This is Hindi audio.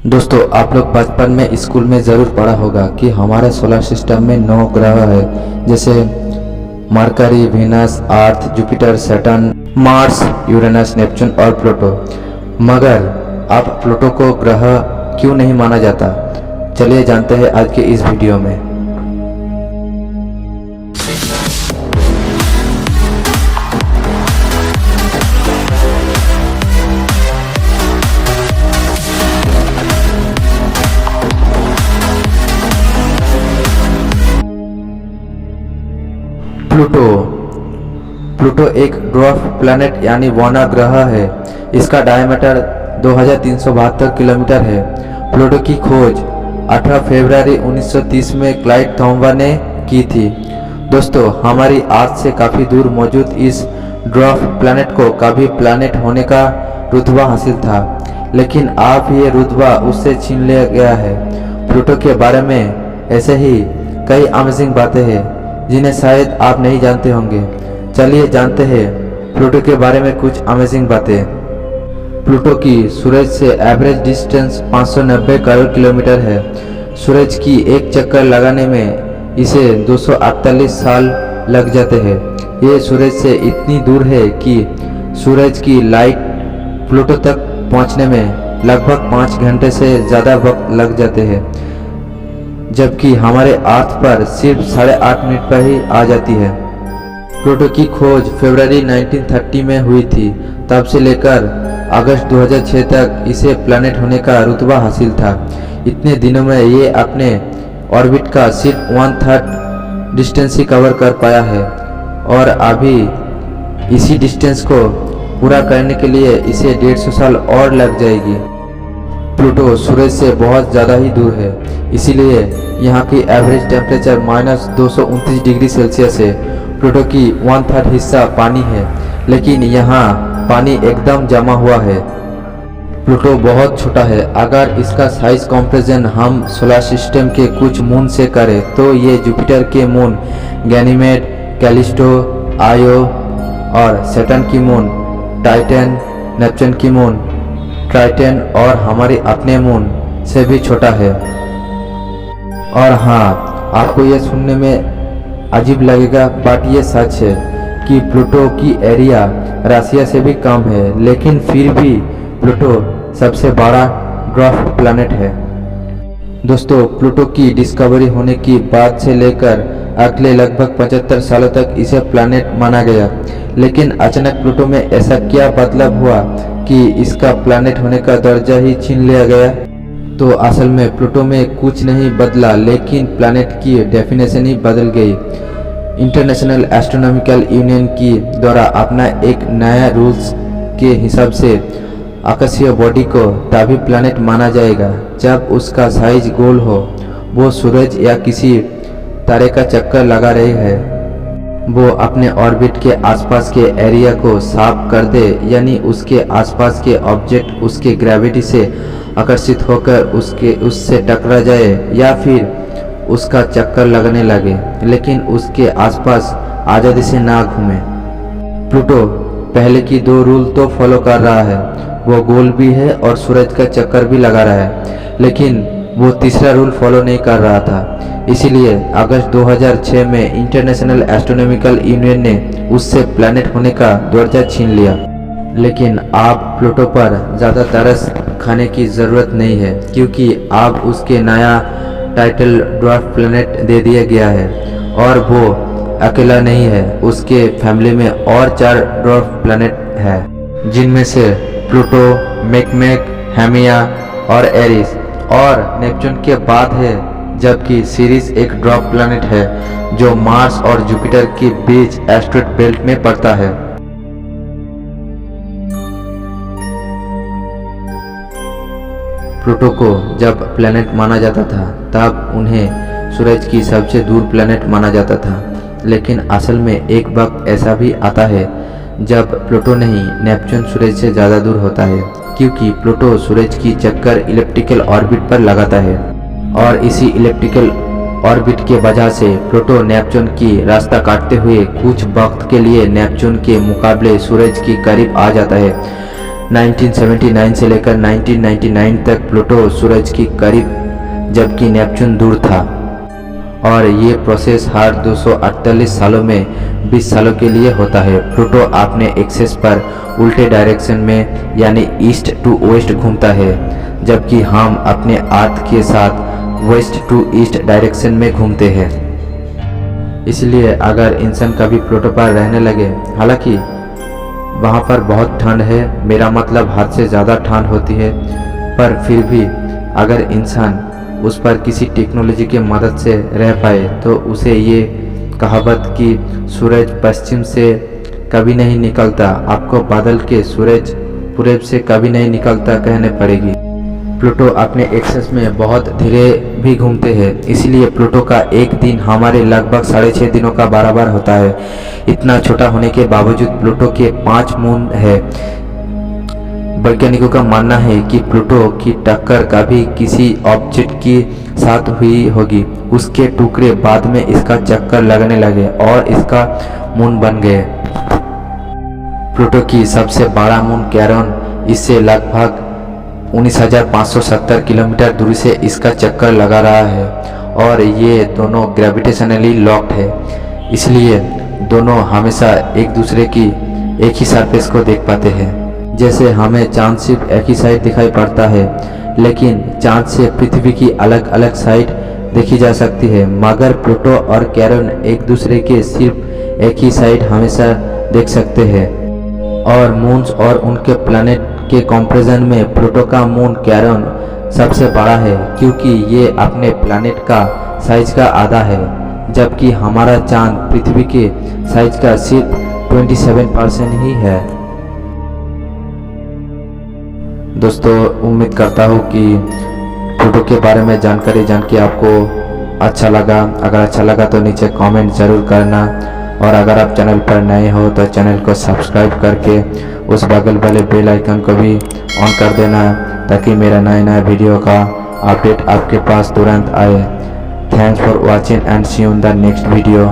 दोस्तों, आप लोग बचपन में स्कूल में ज़रूर पढ़ा होगा कि हमारे सोलर सिस्टम में 9 ग्रह है, जैसे Mercury, Venus, Earth, Jupiter, Saturn, Mars, Uranus, Neptune और प्लूटो। मगर अब प्लूटो को ग्रह क्यों नहीं माना जाता, चलिए जानते हैं आज के इस वीडियो में। प्लूटो एक ड्वार्फ प्लैनेट यानी वाना ग्रह है। इसका डायमीटर 2372 किलोमीटर है। प्लूटो की खोज 18 फरवरी 1930 में क्लाइड थॉम्बा ने की थी। दोस्तों, हमारी अर्थ से काफ़ी दूर मौजूद इस ड्वार्फ प्लैनेट को कभी प्लैनेट होने का रुतबा हासिल था, लेकिन अब ये रुतबा उससे छीन लिया गया है। प्लूटो के बारे में ऐसे ही कई अमेजिंग बातें हैं जिन्हें शायद आप नहीं जानते होंगे। चलिए जानते हैं प्लूटो के बारे में कुछ अमेजिंग बातें। प्लूटो की सूरज से एवरेज डिस्टेंस 590 करोड़ किलोमीटर है। सूरज की एक चक्कर लगाने में इसे 248 साल लग जाते हैं। ये सूरज से इतनी दूर है कि सूरज की लाइट प्लूटो तक पहुंचने में लगभग 5 घंटे से ज़्यादा वक्त लग जाते हैं, जबकि हमारे अर्थ पर सिर्फ 8.5 मिनट पर ही आ जाती है। प्लूटो की खोज फरवरी 1930 में हुई थी। तब से लेकर अगस्त 2006 तक इसे प्लैनेट होने का रुतबा हासिल था। इतने दिनों में ये अपने ऑर्बिट का सिर्फ 1/3 डिस्टेंस ही कवर कर पाया है, और अभी इसी डिस्टेंस को पूरा करने के लिए इसे 150 साल और लग जाएगी। प्लूटो सूरज से बहुत ज़्यादा ही दूर है, इसीलिए यहाँ की एवरेज टेम्परेचर -229 डिग्री सेल्सियस है। प्लूटो की 1/3 हिस्सा पानी है, लेकिन यहाँ पानी एकदम जमा हुआ है। प्लूटो बहुत छोटा है। अगर इसका साइज कंपैरिजन हम सोलर सिस्टम के कुछ मून से करें तो ये जुपिटर के मून गैनीमेड, कैलिस्टो, आयो और सैटर्न की मून टाइटन, नेपच्यून की मून ट्राइटन और हमारे अपने मून से भी छोटा है। और हाँ, आपको यह सुनने में अजीब लगेगा, बट ये सच है कि प्लूटो की एरिया रसिया से भी कम है, लेकिन फिर भी प्लूटो सबसे बड़ा ड्वार्फ प्लैनेट है। दोस्तों, प्लूटो की डिस्कवरी होने की बाद से लेकर अगले लगभग 75 सालों तक इसे प्लैनेट माना गया, लेकिन अचानक प्लूटो में ऐसा क्या बदलाव हुआ कि इसका प्लैनेट होने का दर्जा ही छीन लिया गया। तो असल में प्लूटो में कुछ नहीं बदला, लेकिन प्लैनेट की डेफिनेशन ही बदल गई। इंटरनेशनल एस्ट्रोनॉमिकल यूनियन की द्वारा अपना एक नया रूल्स के हिसाब से आकाशीय बॉडी को तभी प्लैनेट माना जाएगा जब उसका साइज गोल हो, वो सूरज या किसी तारे का चक्कर लगा रही है, वो अपने ऑर्बिट के आसपास के एरिया को साफ कर दे, यानी उसके आसपास के ऑब्जेक्ट उसके ग्रेविटी से आकर्षित होकर उससे टकरा जाए या फिर उसका चक्कर लगने लगे, लेकिन उसके आसपास आज़ादी से ना घूमे। प्लूटो पहले की 2 रूल तो फॉलो कर रहा है, वो गोल भी है और सूरज का चक्कर भी लगा रहा है, लेकिन वो तीसरा रूल फॉलो नहीं कर रहा था। इसीलिए अगस्त 2006 में इंटरनेशनल एस्ट्रोनॉमिकल यूनियन ने उससे प्लैनेट होने का दर्जा छीन लिया। लेकिन अब प्लूटो पर ज़्यादा तरस खाने की ज़रूरत नहीं है, क्योंकि अब उसके नया टाइटल ड्वार्फ प्लैनेट दे दिया गया है, और वो अकेला नहीं है, उसके फैमिली में और 4 ड्वार्फ प्लैनेट है, जिनमें से प्लूटो, मेकमेक, हेमिया और एरिस और नेपच्यून के बाद है, जबकि सीरीज एक ड्वार्फ प्लैनेट है जो मार्स और जुपिटर के बीच एस्टेरॉयड बेल्ट में पड़ता है। प्लूटो को जब प्लैनेट माना जाता था तब उन्हें सूरज की सबसे दूर प्लैनेट माना जाता था, लेकिन असल में एक वक्त ऐसा भी आता है जब प्लूटो नहीं, नेपच्यून सूरज से ज़्यादा दूर होता है, क्योंकि प्लूटो सूरज की चक्कर इलिप्टिकल ऑर्बिट पर लगाता है, और इसी इलिप्टिकल ऑर्बिट के वजह से प्लूटो नेपच्यून की रास्ता काटते हुए कुछ वक्त के लिए नेपच्यून के मुकाबले सूरज के करीब आ जाता है। 1979 से लेकर 1999 तक प्लूटो सूरज के करीब जबकि नेपच्यून दूर था, और ये प्रोसेस हर 248 सालों में 20 सालों के लिए होता है। प्लूटो अपने एक्सेस पर उल्टे डायरेक्शन में यानी ईस्ट टू वेस्ट घूमता है, जबकि हम अपने अर्थ के साथ वेस्ट टू ईस्ट डायरेक्शन में घूमते हैं। इसलिए अगर इंसान कभी प्लूटो पर रहने लगे, हालांकि वहाँ पर बहुत ठंड है, मेरा मतलब हद से ज़्यादा ठंड होती है, पर फिर भी अगर इंसान उस पर किसी टेक्नोलॉजी की मदद से रह पाए तो उसे ये कहावत कि सूरज पश्चिम से कभी नहीं निकलता, आपको बादल के सूरज पूरब से कभी नहीं निकलता कहने पड़ेगी। प्लूटो अपने एक्सेस में बहुत धीरे भी घूमते हैं, इसलिए प्लूटो का एक दिन हमारे लगभग 6.5 दिनों का बराबर होता है। इतना छोटा होने के बावजूद प्लूटो के 5 मून है। वैज्ञानिकों का मानना है कि प्लूटो की टक्कर कभी किसी ऑब्जेक्ट के साथ हुई होगी, उसके टुकड़े बाद में इसका चक्कर लगने लगे और इसका मून बन गए। प्लूटो की सबसे बड़ा मून कैरन इससे लगभग 19,570 किलोमीटर दूरी से इसका चक्कर लगा रहा है, और ये दोनों ग्रेविटेशनली लॉक्ड है, इसलिए दोनों हमेशा एक दूसरे की एक ही सरफेस को देख पाते हैं। जैसे हमें चांद सिर्फ एक ही साइड दिखाई पड़ता है, लेकिन चांद से पृथ्वी की अलग अलग साइड देखी जा सकती है, मगर प्लूटो और कैरन एक दूसरे के सिर्फ एक ही साइड हमेशा देख सकते हैं। और मून्स और उनके प्लैनेट के कंपैरिजन में प्लूटो का मून कैरन सबसे बड़ा है, क्योंकि ये अपने प्लैनेट का साइज का आधा है, जबकि हमारा चांद पृथ्वी के साइज का सिर्फ 27% ही है। दोस्तों, उम्मीद करता हूँ कि प्लूटो के बारे में जानकारी जान के आपको अच्छा लगा। अगर अच्छा लगा तो नीचे कमेंट ज़रूर करना, और अगर आप चैनल पर नए हो तो चैनल को सब्सक्राइब करके उस बगल वाले बेल आइकन को भी ऑन कर देना, ताकि मेरा नया वीडियो का अपडेट आपके पास तुरंत आए। Thanks for watching and see you in the next video.